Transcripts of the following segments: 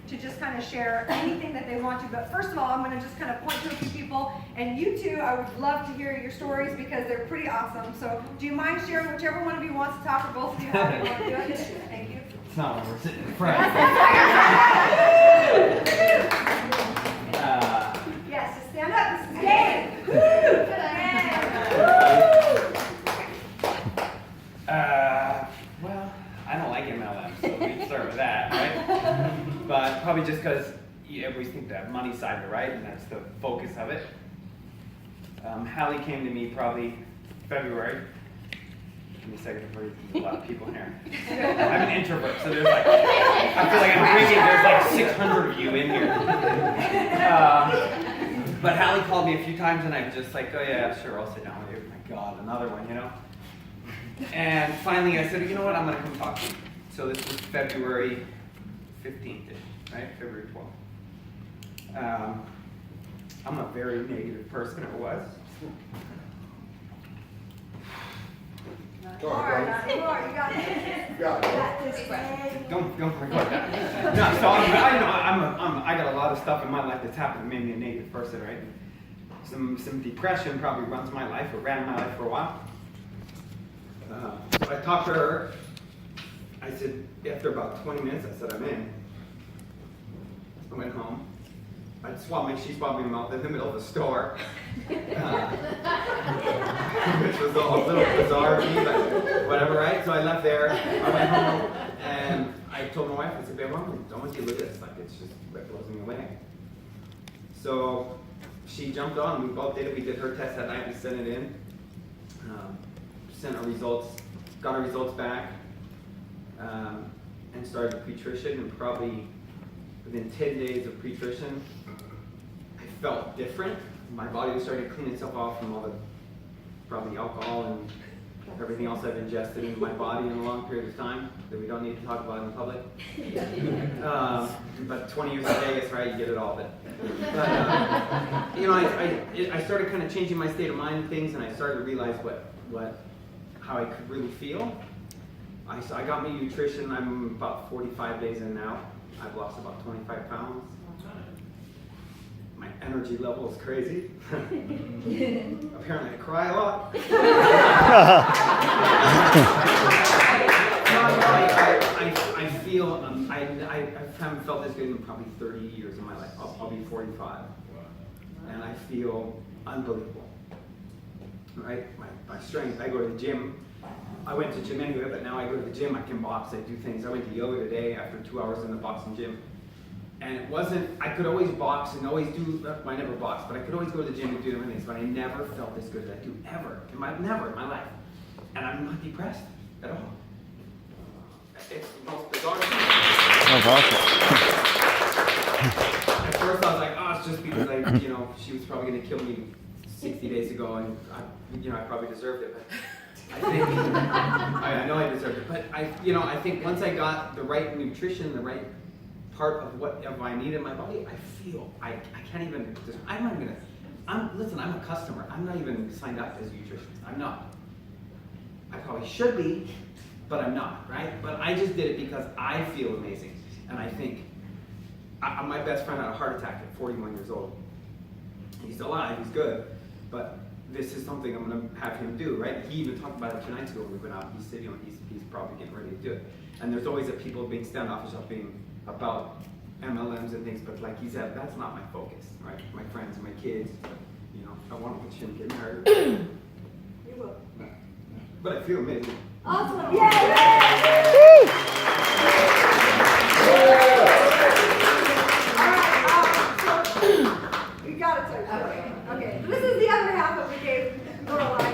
to just kind of share anything that they want to. But first of all, I'm going to just kind of point to a few people. And you two, I would love to hear your stories because they're pretty awesome. So do you mind sharing whichever one of you wants to talk, or both of you, how you want to do it? Thank you. It's not when we're sitting in front. Yes, just stand up. This is game. Well, I don't like MLM, so we can start with that, right? But probably just because you always think that money side of it, right? And that's the focus of it. Hallie came to me probably February. Give me a second before there's a lot of people here. I'm an introvert, so there's like, I feel like I'm drinking, there's like 600 of you in here. But Hallie called me a few times and I'm just like, oh yeah, sure, I'll sit down with you. Oh my God, another one, you know? And finally I said, you know what, I'm gonna come talk to you. So this was February 15th, right? February 12th. I'm a very negative person, or was. All right, you got this. Don't record that. No, so I got a lot of stuff in my life that's happened that made me a negative person, right? Some depression probably runs my life, or ran my life for a while. So I talked to her. I said, after about 20 minutes, I said, I'm in. I went home. She swabbed me mouth in the middle of the store. Which was a little bizarre to me, but whatever, right? So I left there, I went home, and I told my wife, I said, babe, I don't want you to look at this, like it's just blows me away. So she jumped on, we both did it, we did her test that night, we sent it in, sent our results, got our results back, and started pre-trition, and probably within 10 days of pre-trition, I felt different. My body was starting to clean itself off from all the probably alcohol and everything else I've ingested in my body in a long period of time that we don't need to talk about in public. But 20 years in Vegas, right, you get it all. But you know, I started kind of changing my state of mind and things, and I started to realize how I could really feel. I got my nutrition. I'm about 45 days in now. I've lost about 25 pounds. My energy level is crazy. Apparently I cry a lot. I feel, I haven't felt this good in probably 30 years of my life. I'll be 45. And I feel unbelievable. Right? My strength, I go to the gym. I went to the gym anyway, but now I go to the gym, I can box, I do things. I went to yoga today after 2 hours in the boxing gym. And it wasn't, I could always box and always do, I never boxed, but I could always go to the gym and do different things, but I never felt this good as I do ever, never in my life. And I'm not depressed at all. It's the most bizarre thing. That's awesome. At first I was like, oh, it's just because she was probably going to kill me 60 days ago, and I probably deserved it. But I think, I know I deserved it, but I think once I got the right nutrition, the right part of whatever I need in my body, I feel, I can't even, listen, I'm a customer. I'm not even signed up as a nutritionist. I'm not. I probably should be, but I'm not, right? But I just did it because I feel amazing. And I think, my best friend had a heart attack at 41 years old. He's alive, he's good, but this is something I'm going to have him do, right? He even talked about it 2 nights ago when we went out. He said, he's probably getting ready to do it. And there's always people being standoffish about MLMs and things, but like he said, that's not my focus, right? My friends, my kids, I want to get married. You will. But I feel amazing. Awesome. Yay! You got it, sir. Okay. This is the other half of the game. Lorelai.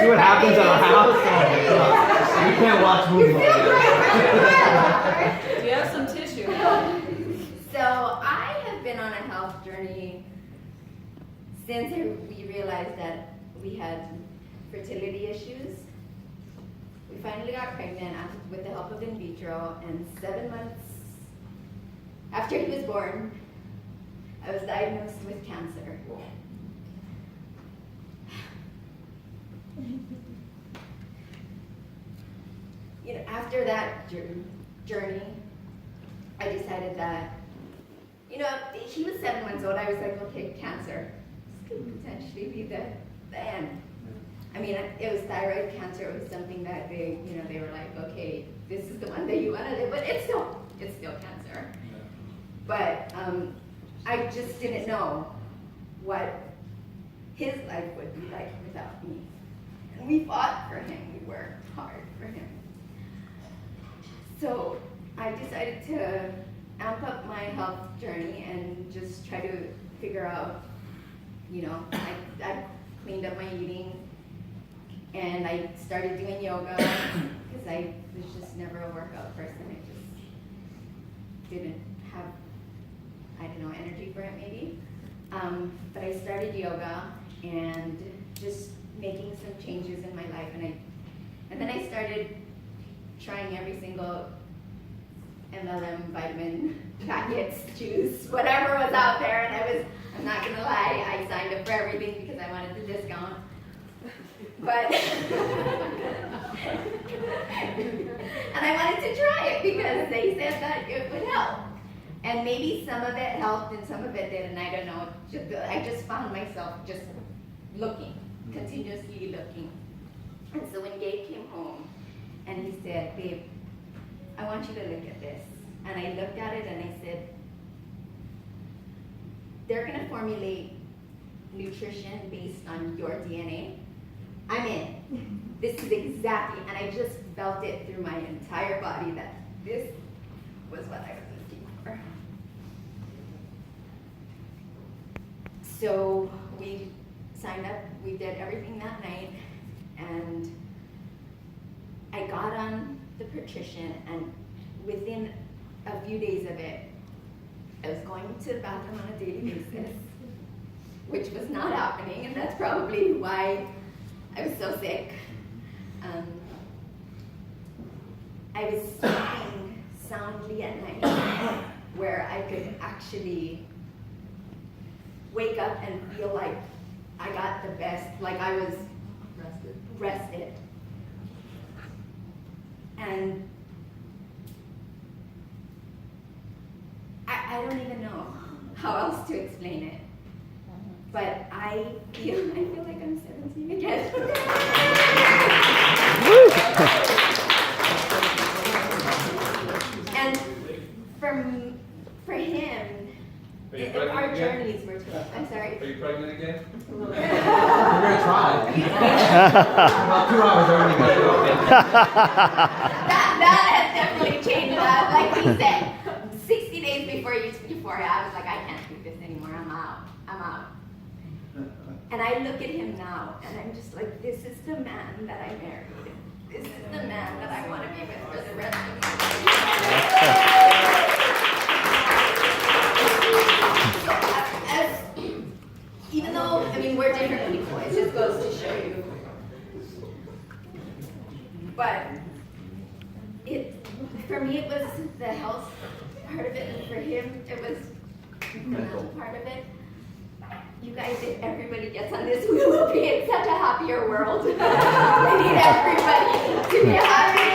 See what happens at our house? You can't watch movies like that. Do you have some tissue? So I have been on a health journey since we realized that we had fertility issues. We finally got pregnant with the help of in vitro, and 7 months after he was born, I was diagnosed with cancer. after that journey, I decided that, you know, he was 7 months old. I was like, okay, cancer. This could potentially be the end. I mean, it was thyroid cancer. It was something that they were like, okay, this is the one that you want to live, but it's still cancer. But I just didn't know what his life would be like without me. And we fought for him. We worked hard for him. So I decided to amp up my health journey and just try to figure out, you know, I cleaned up my eating and I started doing yoga because I was just never a workout person. I just didn't have, I don't know, energy for it maybe. But I started yoga and just making some changes in my life, and then I started trying every single MLM vitamin packets, juice, whatever was out there, and I'm not gonna lie, I signed up for everything because I wanted the discount. But and I wanted to try it because they said that it would help. And maybe some of it helped and some of it didn't, I don't know. I just found myself just looking, continuously looking. And so when Gabe came home and he said, babe, I want you to look at this. And I looked at it and I said, they're gonna formulate nutrition based on your DNA. I'm in. This is exactly, and I just felt it through my entire body that this was what I was looking for. So we signed up, we did everything that night, and I got on the patrician, and within a few days of it, I was going to the bathroom on a daily basis, which was not happening, and that's probably why I was so sick. I was sleeping soundly at night, where I could actually wake up and feel like I got the best, like I was rested. And I don't even know how else to explain it. But I feel like I'm 17 again. And for him, our journeys were tough. I'm sorry. Are you pregnant again? We're gonna try. About 2 hours already. That has definitely changed. Like he said, 60 days before Euphoria, I was like, I can't do this anymore. I'm out. And I look at him now, and I'm just like, this is the man that I married. This is the man that I want to be with for the rest of my life. So, even though, I mean, we're different people, it just goes to show you. But for me, it was the health part of it, and for him, it was the mental part of it. You guys, if everybody gets on this, we will be in such a happier world. We need everybody to be happy.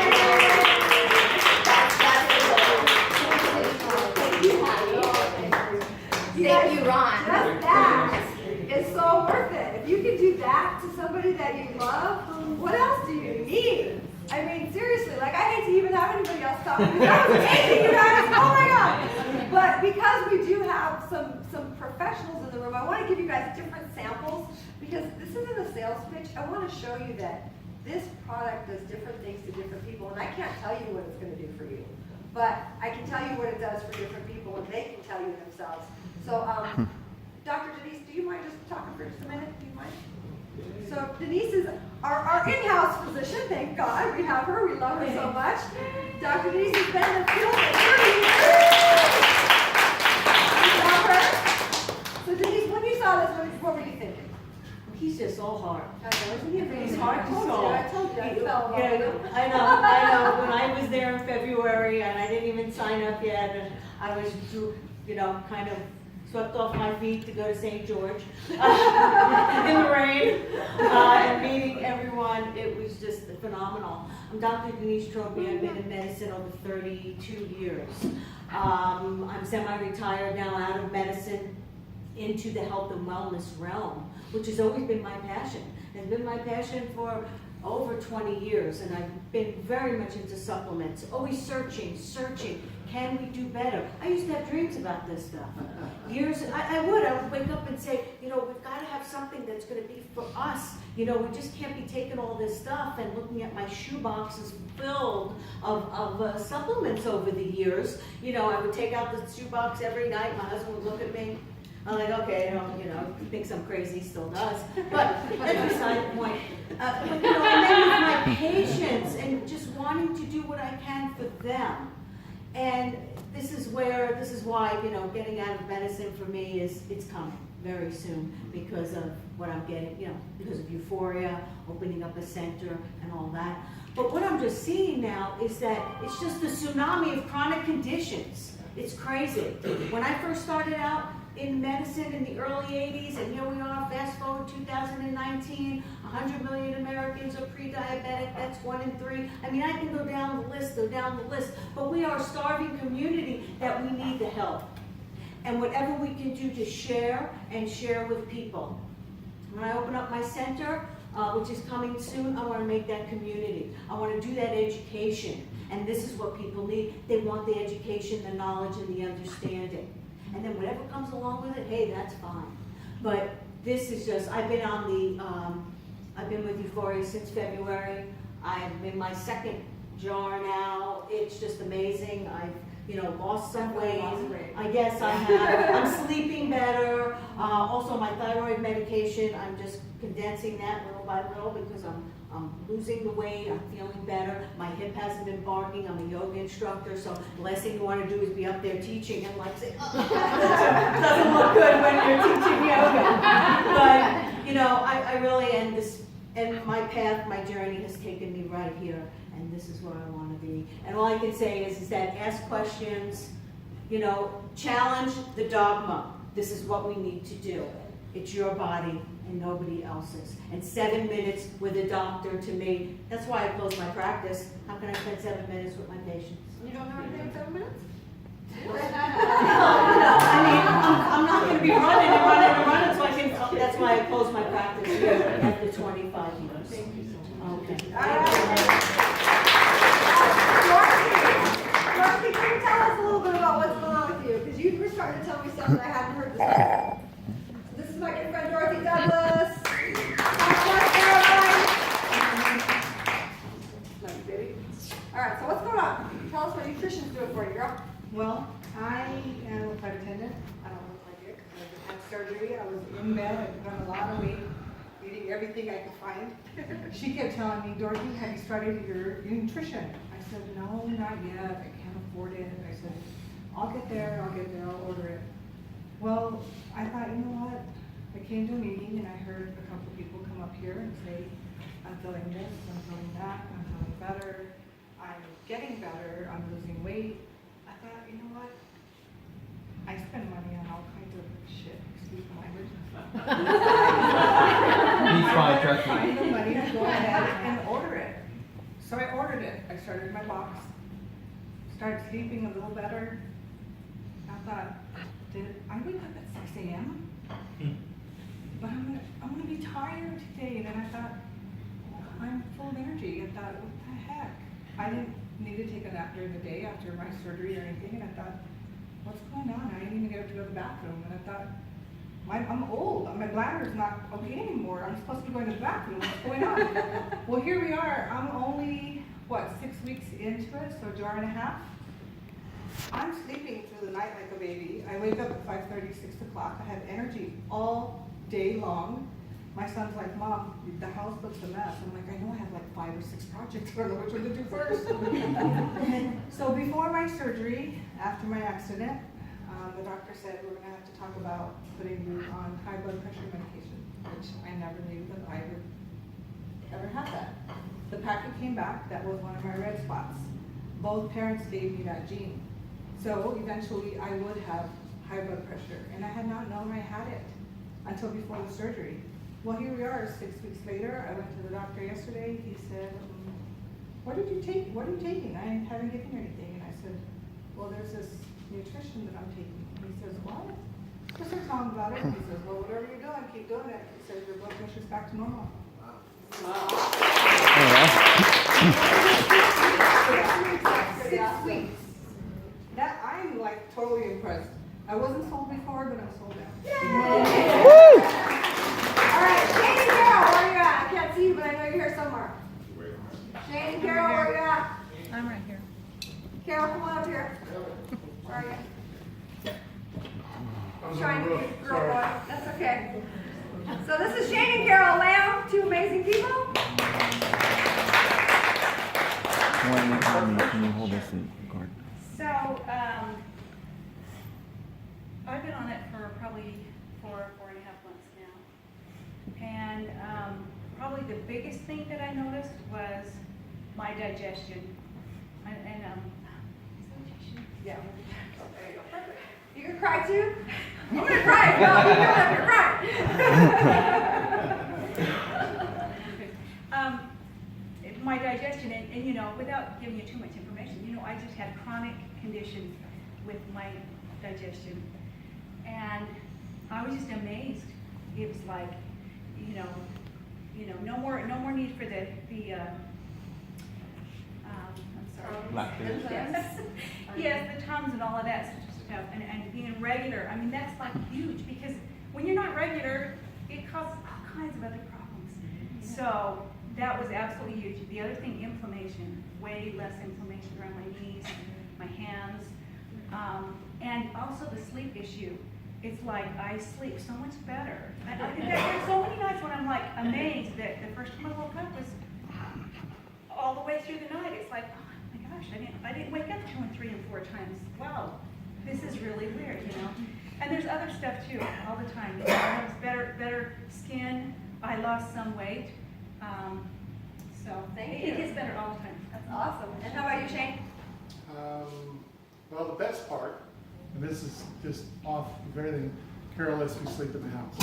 Thank you, Ron. Just that is so worth it. If you can do that to somebody that you love, what else do you need? I mean, seriously, like I hate to even have anybody else talk to me. That was amazing, you guys. Oh my God. But because we do have some professionals in the room, I want to give you guys different samples because this isn't a sales pitch. I want to show you that this product does different things to different people, and I can't tell you what it's going to do for you. But I can tell you what it does for different people, and they can tell you themselves. So, Dr. Denise, do you mind just talking for just a minute? Do you mind? So Denise is our in-house physician, thank God. We have her, we love her so much. Dr. Denise has been in the field for 30 years. We love her. So Denise, when you saw this, what were you thinking? He's just so hard. I know, isn't he? He's hard to solve. I told you, I fell in love with him. I know. When I was there in February and I didn't even sign up yet, and I was, kind of swept off my feet to go to St. George in the rain, and meeting everyone. It was just phenomenal. I'm Dr. Denise Tropy. I've been in medicine over 32 years. I'm semi-retired now, out of medicine, into the health and wellness realm, which has always been my passion. It's been my passion for over 20 years, and I've been very much into supplements, always searching, can we do better? I used to have dreams about this stuff. I would wake up and say, we've got to have something that's going to be for us. We just can't be taking all this stuff and looking at my shoe boxes filled of supplements over the years. I would take out the shoe box every night, my husband would look at me. I'm like, okay, he thinks I'm crazy, still does. But that's beside the point. And then with my patients and just wanting to do what I can for them. And this is why, getting out of medicine for me it's coming very soon because of what I'm getting, because of euphoria, opening up a center and all that. But what I'm just seeing now is that it's just a tsunami of chronic conditions. It's crazy. When I first started out in medicine in the early 80s, and here we are, fast forward 2019, 100 million Americans are pre-diabetic, that's 1 in 3. I mean, I can go down the list, but we are a starving community that we need the help. And whatever we can do to share with people. When I open up my center, which is coming soon, I want to make that community. I want to do that education. And this is what people need. They want the education, the knowledge, and the understanding. And then whatever comes along with it, hey, that's fine. But this is just, I've been with Euphoria since February. I'm in my second jar now. It's just amazing. I've, lost some weight. I guess I have. I'm sleeping better. Also my thyroid medication, I'm just condensing that little by little because I'm losing the weight, I'm feeling better. My hip hasn't been barking. I'm a yoga instructor, so the last thing you want to do is be up there teaching and say, it doesn't look good when you're teaching yoga. But, I really and my path, my journey has taken me right here, and this is where I want to be. And all I can say is that ask questions, challenge the dogma. This is what we need to do. It's your body and nobody else's. And 7 minutes with a doctor, to me, that's why I close my practice. How can I spend 7 minutes with my patients? You don't know anything in 7 minutes? I'm not going to be running, so that's why I close my practice here after 25 years. Thank you so much. Okay. Dorothy, can you tell us a little bit about what's going on with you? Because you were starting to tell me something I hadn't heard before. This is my good friend Dorothy Douglas. Love you, baby. All right, so what's going on? Tell us what nutrition's doing for you, girl. Well, I am a flight attendant. I don't look like it because I had surgery. I was in bed. I put on a lot of weight, eating everything I could find. She kept telling me, Dorothy, have you started your nutrition? I said, no, not yet. I can't afford it. I said, I'll get there, I'll order it. Well, I thought, you know what? I came to a meeting and I heard a couple of people come up here and say, I'm feeling this, I'm feeling that, I'm feeling better, I'm getting better, I'm losing weight. I thought, you know what? I spend money on all kinds of shit, excuse my language. He's fine, trust me. I find the money to go ahead and order it. So I ordered it. I started my box, started sleeping a little better. I thought, I wake up at 6 a.m.? But I'm gonna be tired today. And then I thought, I'm full of energy. I thought, what the heck? I didn't need to take a nap during the day after my surgery or anything. And I thought, what's going on? I didn't even get up to go to the bathroom. And I thought, I'm old. My bladder's not okay anymore. I'm supposed to be going to the bathroom. What's going on? Well, here we are. I'm only, 6 weeks into it, so a jar and a half. I'm sleeping through the night like a baby. I wake up at 5:30, 6 o'clock. I have energy all day long. My son's like, Mom, the house looks a mess. I'm like, I know I have 5 or 6 projects. I don't know which one to do first. So before my surgery, after my accident, the doctor said we're going to have to talk about putting you on high blood pressure medication, which I never knew that I would ever have that. The packet came back. That was one of my red spots. Both parents gave me that gene. So eventually I would have high blood pressure, and I had not known I had it until before the surgery. Well, here we are 6 weeks later. I went to the doctor yesterday. He said, what did you take? What are you taking? I haven't given you anything. And I said, well, there's this nutrition that I'm taking. And he says, what? I said, tell him about it. And he says, well, whatever you're doing, keep doing it. He says, your blood pressure's back to normal. Wow. 6 weeks. That, I'm like totally impressed. I wasn't sold before, but I'm sold now. Yay! All right, Shane and Carol, where are you at? I can't see you, but I know you're here somewhere. Shane and Carol, where are you at? I'm right here. Carol, come on up here. Where are you? I'm trying to be a girl boy. That's okay. So this is Shane and Carol Lamb, two amazing people. Can you hold this in record? So, I've been on it for probably 4.5 months now. And probably the biggest thing that I noticed was my digestion. Yeah. There you go. Perfect. You can cry too? I'm gonna cry if y'all keep doing it, you're crying. My digestion, and you know, without giving you too much information, you know, I just had chronic conditions with my digestion. And I was just amazed. It was like, you know, no more need for the I'm sorry. Lactose. Yes. Yes, the Tums and all of that stuff, and being regular. I mean, that's like huge, because when you're not regular, it causes all kinds of other problems. So that was absolutely huge. The other thing, inflammation, way less inflammation around my knees, my hands, and also the sleep issue. It's like I sleep so much better. There's so many nights when I'm like amazed that the first time I woke up was all the way through the night. It's like, oh my gosh, I didn't wake up 2 and 3 and 4 times. Wow, this is really weird, you know. And there's other stuff too, all the time. You know, I have better skin. I lost some weight. So Thank it you. gets better all the time. That's awesome. And how about you, Shane? Well, the best part, and this is just off of everything, Carol lets me sleep in the house.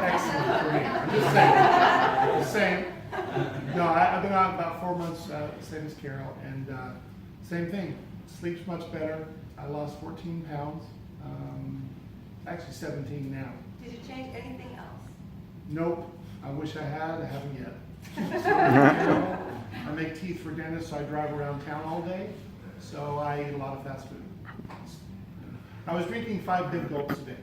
Excellent for me. I'm just saying. No, I've been on about 4 months, same as Carol, and same thing. Sleep's much better. I lost 14 pounds. Actually 17 now. Did you change anything else? Nope. I wish I had. I haven't yet. So, I make teeth for dentists, so I drive around town all day. So I eat a lot of fast food. I was drinking 5 big gulps a day.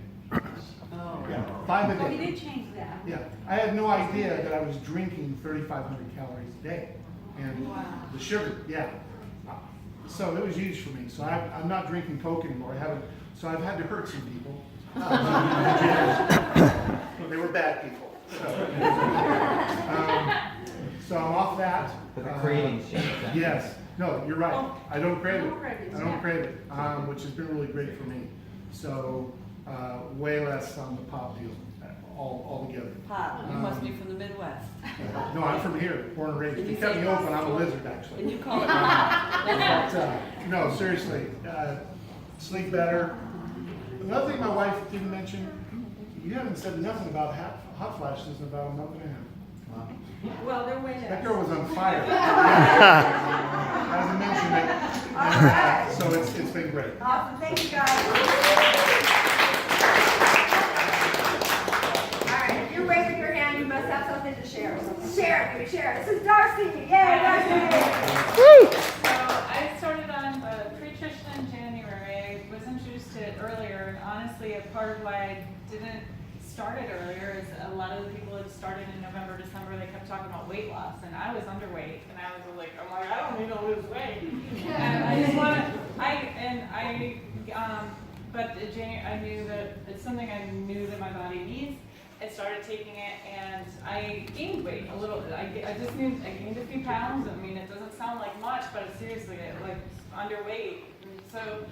Oh. Yeah, 5 a Oh, you day. did change that. Yeah, I had no idea that I was drinking 3,500 calories a day. And the sugar, yeah. So it was huge for me. So I'm not drinking Coke anymore. I haven't. So I've had to hurt some people. They were bad people. So I'm off that. For the craving shit. Yes. No, you're right. I don't crave it. No cravings, I don't yeah. crave it, which has been really great for me. So way less on the pop deal altogether. Pop, you must be from the Midwest. No, I'm from here, born and raised. And They you cut say me open. I'm a pop? lizard, actually. And you call it pop. But, no, seriously, sleep better. Another thing my wife didn't mention, you haven't said nothing about hot flashes in about a month and a half. Well, they're way That less. girl was on fire. Hasn't mentioned it. All right. So it's been great. Awesome. Thank you, guys. All right. If you're raising your hand, you must have something to share. So share it. Share it. This is Darcy. Yay, Darcy. So I started on pre-nutrition in January. I was introduced to it earlier, and honestly, a part of why I didn't start it earlier is a lot of the people had started in November, December. They kept talking about weight loss, and I was underweight, and I was like, I don't need to lose weight. And I just want to. But in January, I knew that it's something I knew that my body needs. I started taking it, and I gained weight a little. I gained a few pounds. I mean, it doesn't sound like much, but seriously, like underweight. And so,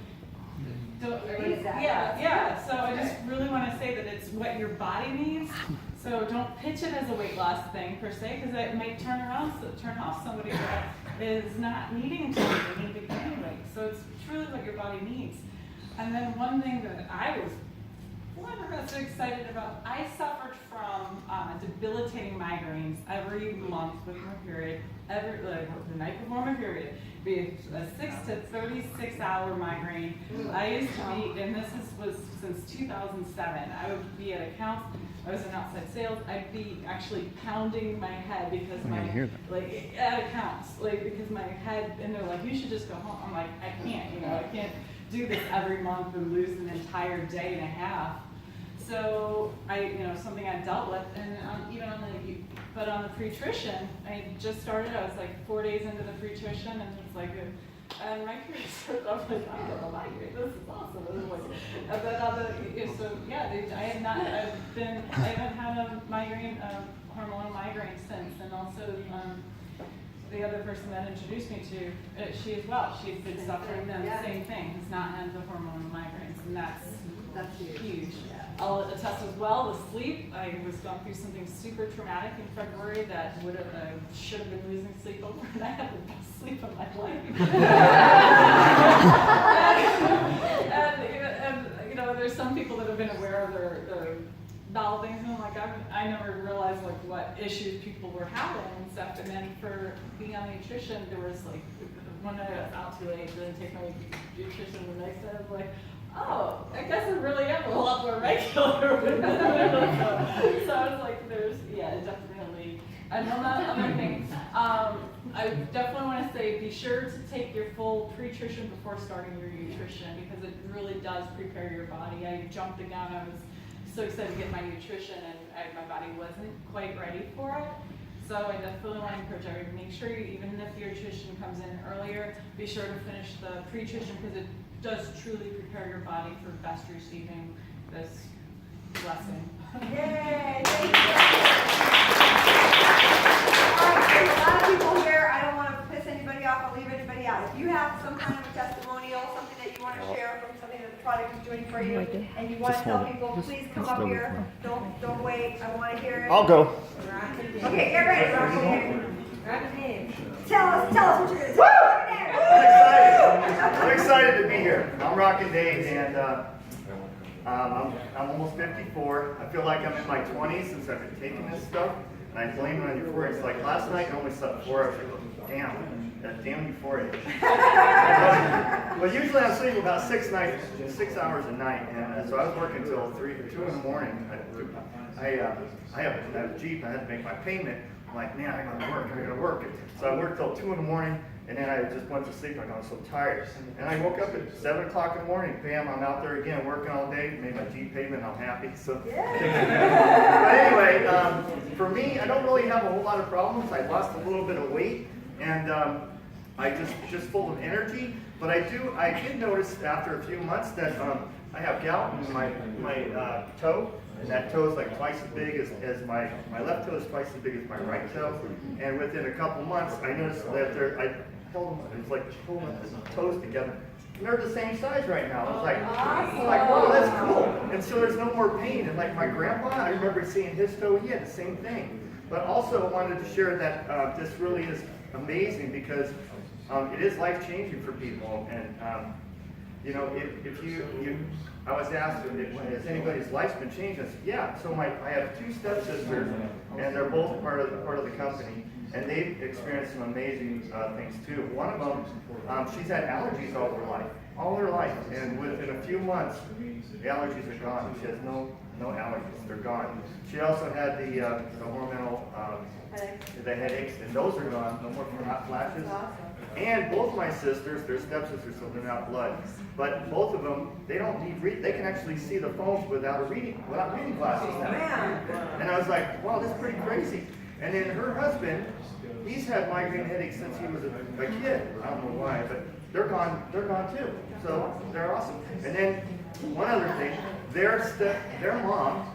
yeah. So I just really want to say that it's what your body needs. So don't pitch it as a weight loss thing per se, because it might turn off somebody that is not needing to need to gain weight. So it's truly what your body needs. And then one thing that I was so excited about, I suffered from debilitating migraines every month with my period, the night before my period, be a 6 to 36 hour migraine. I used to be, and this was since 2007, I would be at accounts, I was in outside sales, I'd be actually pounding my head because at accounts, because my head, and they're like, you should just go home. I'm like, I can't, I can't do this every month and lose an entire day and a half. So something I dealt with, and even on the pre-trition, I just started. I was like 4 days into the pre-trition, and it's like, and my period started off like, I have a migraine. This is awesome. And then I haven't had a migraine, hormonal migraine since, and also. The other person that introduced me to, she as well, she's been suffering the same thing, has not had the hormonal migraines, and that's huge. I'll attest as well, the sleep, I was going through something super traumatic in February that should have been losing sleep over, and I had the best sleep of my life. and there's some people that have been aware of their bowel things, and I never realized what issues people were having and stuff. And then for being on nutrition, there was one night I was out too late, didn't take my nutrition. The next day I was like, oh, I guess I really am a lot more regular. So I was like, definitely. And on that other thing, I definitely want to say, be sure to take your full pre-nutrition before starting your nutrition, because it really does prepare your body. I jumped the gun. I was so excited to get my nutrition, and my body wasn't quite ready for it. So I definitely want to encourage everyone, make sure even if your nutrition comes in earlier, be sure to finish the pre-nutrition, because it does truly prepare your body for best receiving this blessing. Yay! Thank you. All right, there's a lot of people here. I don't want to piss anybody off or leave anybody out. If you have some kind of a testimonial, something that you want to share from something that the product is doing for you, and you want to tell people, please come up here. Don't wait. I want to hear it. I'll go. Okay, get ready, Roxanne. Tell us what you're going to say. I'm excited to be here. I'm rocking Dave, and I'm almost 54. I feel like I'm in my 20s since I've been taking this stuff, and I blame it on euphoria. It's like last night I only slept 4 hours. Damn, that damn euphoria. But usually I'm sleeping about 6 hours a night, and so I was working until 2 in the morning. I have a Jeep. I had to make my payment. I'm like, man, I gotta work. So I worked till 2 in the morning, and then I just went to sleep. I was so tired. And I woke up at 7 o'clock in the morning. Bam, I'm out there again working all day. Made my Jeep payment. I'm happy. So. But anyway, for me, I don't really have a whole lot of problems. I lost a little bit of weight, and I just full of energy. But I did notice after a few months that I have gout in my toe. And that toe is like twice as big as my left toe is twice as big as my right toe. And within a couple months, I noticed that I held them, it was like pulling the toes together. And they're the same size right now. It's like, whoa, that's cool. And so there's no more pain. And like my grandpa, I remember seeing his toe, he had the same thing. But also I wanted to share that this really is amazing, because it is life-changing for people. And if I was asked, has anybody's life's been changed? I said, yeah. So I have 2 stepsisters, and they're both part of the company, and they've experienced some amazing things too. One of them, she's had allergies all her life, and within a few months, the allergies are gone. She has no allergies; they're gone. She also had the hormonal the headaches, and those are gone. No more hot flashes. And both my sisters, they're stepsisters, so they're not blood. But both of them, they don't need they can actually see the phones without reading glasses now. And I was like, wow, this is pretty crazy. And then her husband, he's had migraine headaches since he was a kid. I don't know why, but they're gone too. So they're awesome. And then one other thing, their mom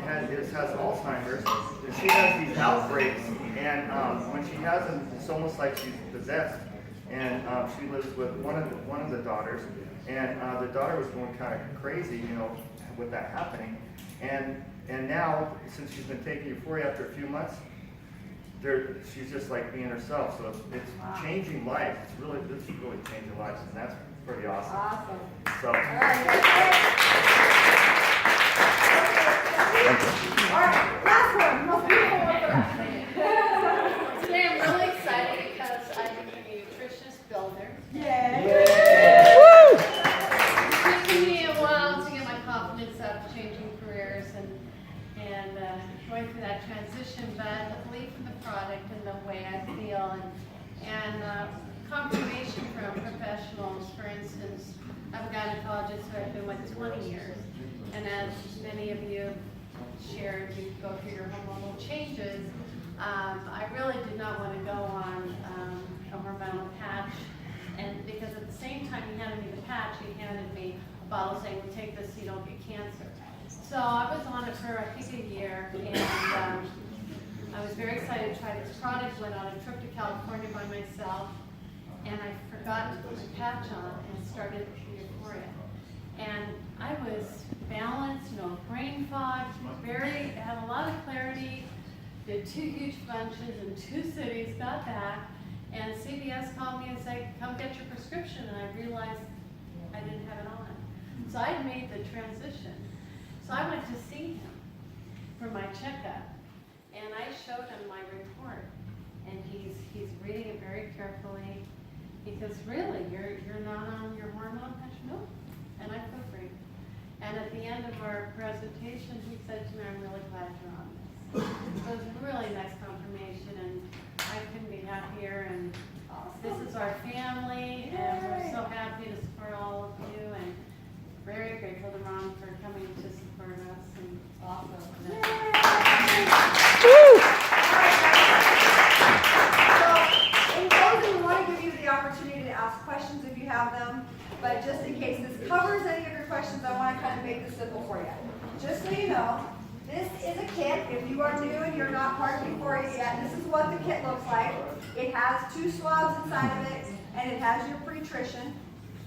has Alzheimer's, and she has these outbreaks. And when she has them, it's almost like she's possessed. And she lives with one of the daughters, and the daughter was going kind of crazy, with that happening. And And now, since she's been taking Euphoria after a few months, she's just like being herself. So it's changing lives. This is really changing lives, and that's pretty awesome. Awesome. So. All right, last one, most beautiful one for us. Today I'm really excited because I'm a nutritionist builder. Yay. It's taken me a while to get my confidence up, changing careers and going through that transition, but I believe in the product and the way I feel and confirmation from professionals. For instance, I'm a gynecologist who I've been with 20 years, and as many of you shared, you go through your hormonal changes. I really did not want to go on a hormonal patch, and because at the same time he handed me the patch, he handed me a bottle saying, well, take this so you don't get cancer. So I was on it for I think a year, and I was very excited to try this product. Went on a trip to California by myself, and I forgot to put my patch on and started Euphoria. And I was balanced, no brain fog, had a lot of clarity, did 2 huge bunches in 2 cities, got back, and CVS called me and said, come get your prescription, and I realized I didn't have it on. So I had made the transition. So I went to see him for my checkup, and I showed him my report, and he's reading it very carefully. He goes, really, you're not on your hormone patch? No, and I feel great. And at the end of our presentation, he said to me, I'm really glad you're on this. So it was a really nice confirmation, and I couldn't be happier. And this is our family, and we're so happy to support all of you, and very grateful to Ron for coming to support us. And awesome. So, in closing, we want to give you the opportunity to ask questions if you have them, but just in case this covers any of your questions, I want to kind of make this simple for you. Just so you know, this is a kit. If you are new and you're not part of Euphoria yet, this is what the kit looks like. It has 2 swabs inside of it, and it has your pre-trition.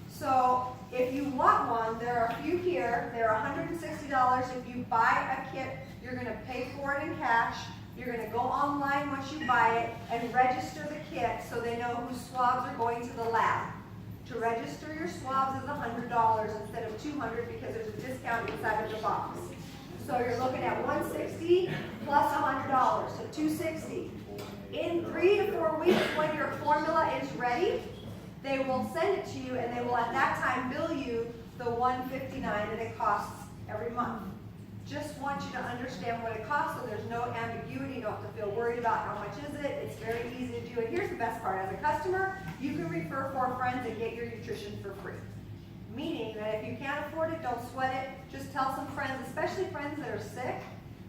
So if you want one, there are a few here. They're $160. If you buy a kit, you're going to pay for it in cash. You're going to go online once you buy it and register the kit so they know whose swabs are going to the lab. To register your swabs is $100 instead of $200 because there's a discount inside of the box. So you're looking at $160 plus $100, so $260. In 3 to 4 weeks, when your formula is ready, they will send it to you, and they will at that time bill you the $159 that it costs every month. Just want you to understand what it costs, so there's no ambiguity. You don't have to feel worried about how much is it. It's very easy to do. And here's the best part: as a customer, you can refer 4 friends and get your nutrition for free. Meaning that if you can't afford it, don't sweat it. Just tell some friends, especially friends that are sick,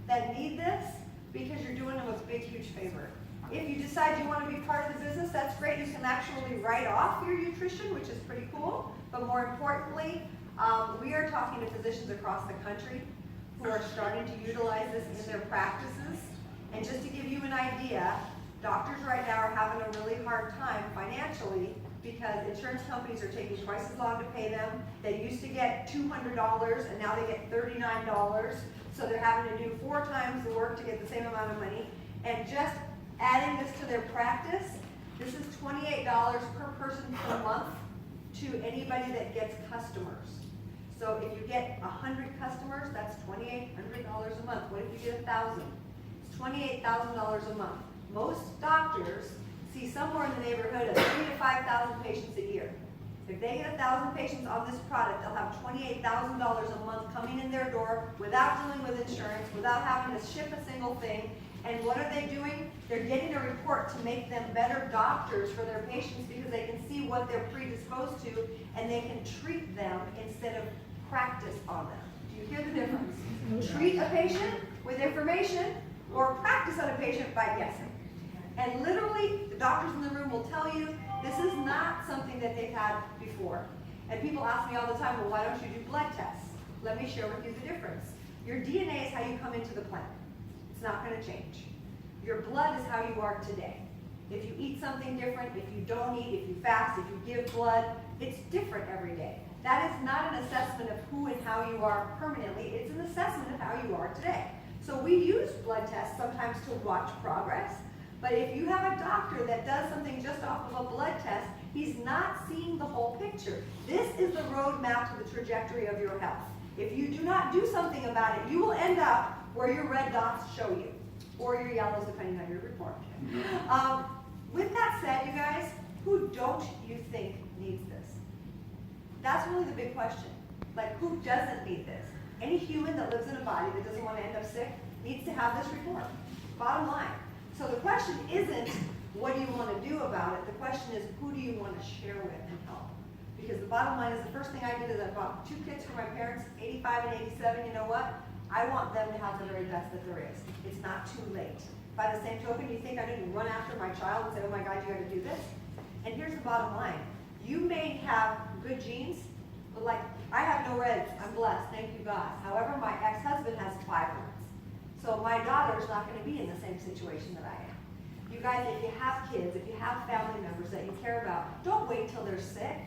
that need this, because you're doing them a big, huge favor. If you decide you want to be part of the business, that's great. You can actually write off your nutrition, which is pretty cool. But more importantly, we are talking to physicians across the country who are starting to utilize this in their practices. And just to give you an idea, doctors right now are having a really hard time financially because insurance companies are taking twice as long to pay them. They used to get $200 and now they get $39. So they're having to do 4 times the work to get the same amount of money. And just adding this to their practice, this is $28 per person per month to anybody that gets customers. So if you get 100 customers, that's $2,800 a month. What if you get 1,000? It's $28,000 a month. Most doctors see somewhere in the neighborhood of 3,000 to 5,000 patients a year. If they get 1,000 patients on this product, they'll have $28,000 a month coming in their door without dealing with insurance, without having to ship a single thing. And what are they doing? They're getting a report to make them better doctors for their patients because they can see what they're predisposed to and they can treat them instead of practice on them. Do you hear the difference? Treat a patient with information or practice on a patient by guessing. And literally, the doctors in the room will tell you this is not something that they've had before. And people ask me all the time, well, why don't you do blood tests? Let me share with you the difference. Your DNA is how you come into the planet. It's not going to change. Your blood is how you are today. If you eat something different, if you don't eat, if you fast, if you give blood, it's different every day. That is not an assessment of who and how you are permanently. It's an assessment of how you are today. So we use blood tests sometimes to watch progress, but if you have a doctor that does something just off of a blood test, he's not seeing the whole picture. This is the roadmap to the trajectory of your health. If you do not do something about it, you will end up where your red dots show you, or your yellows depending on your report. With that said, you guys, who don't you think needs this? That's really the big question. Like, who doesn't need this? Any human that lives in a body that doesn't want to end up sick needs to have this report. Bottom line. So the question isn't, what do you want to do about it? The question is, who do you want to share with and help? Because the bottom line is, the first thing I did is I bought 2 kits for my parents, 85 and 87. You know what? I want them to have the very best that there is. It's not too late. By the same token, you think I didn't run after my child and say, oh my God, you got to do this? And here's the bottom line. You may have good genes, but like, I have no reds. I'm blessed. Thank you, God. However, my ex-husband has 5 reds. So my daughter's not going to be in the same situation that I am. You guys, if you have kids, if you have family members that you care about, don't wait till they're sick.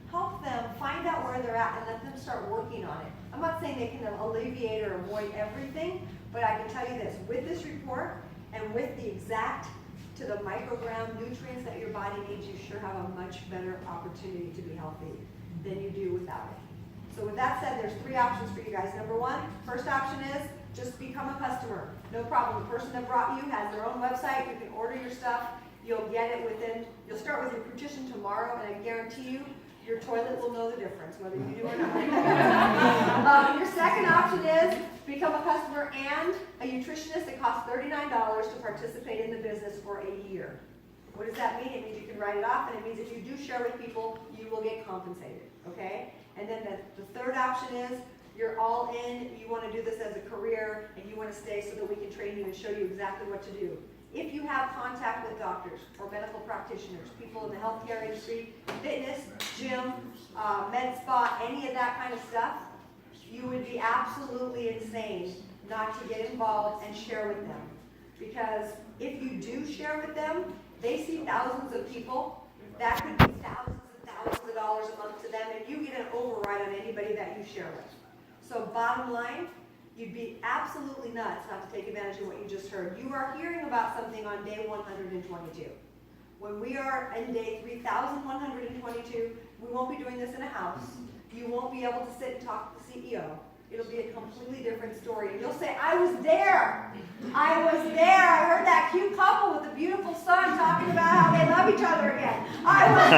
Help them find out where they're at and let them start working on it. I'm not saying they can alleviate or avoid everything, but I can tell you this, with this report and with the exact to the microgram nutrients that your body needs, you sure have a much better opportunity to be healthy than you do without it. So with that said, there's 3 options for you guys. Number 1, first option is just become a customer. No problem. The person that brought you has their own website. You can order your stuff. You'll get it within, you'll start with your nutrition tomorrow, and I guarantee you, your toilet will know the difference, whether you do or not. Your second option is become a customer and a nutritionist. It costs $39 to participate in the business for a year. What does that mean? It means you can write it off, and it means if you do share with people, you will get compensated, okay? And then the third option is you're all in, you want to do this as a career, and you want to stay so that we can train you and show you exactly what to do. If you have contact with doctors or medical practitioners, people in the healthcare industry, fitness, gym, med spa, any of that kind of stuff, you would be absolutely insane not to get involved and share with them. Because if you do share with them, they see thousands of people. That could be thousands and thousands of dollars a month to them, and you get an override on anybody that you share with. So bottom line, you'd be absolutely nuts not to take advantage of what you just heard. You are hearing about something on day 122. When we are in day 3,122, we won't be doing this in a house. You won't be able to sit and talk to the CEO. It'll be a completely different story. And you'll say, I was there. I was there. I heard that cute couple with the beautiful son talking about how they love each other again. I was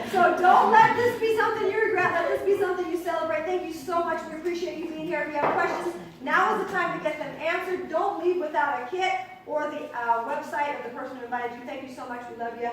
there. So don't let this be something you regret. Let this be something you celebrate. Thank you so much. We appreciate you being here. If you have questions, now is the time to get them answered. Don't leave without a kit or the website of the person who invited you. Thank you so much. We love you.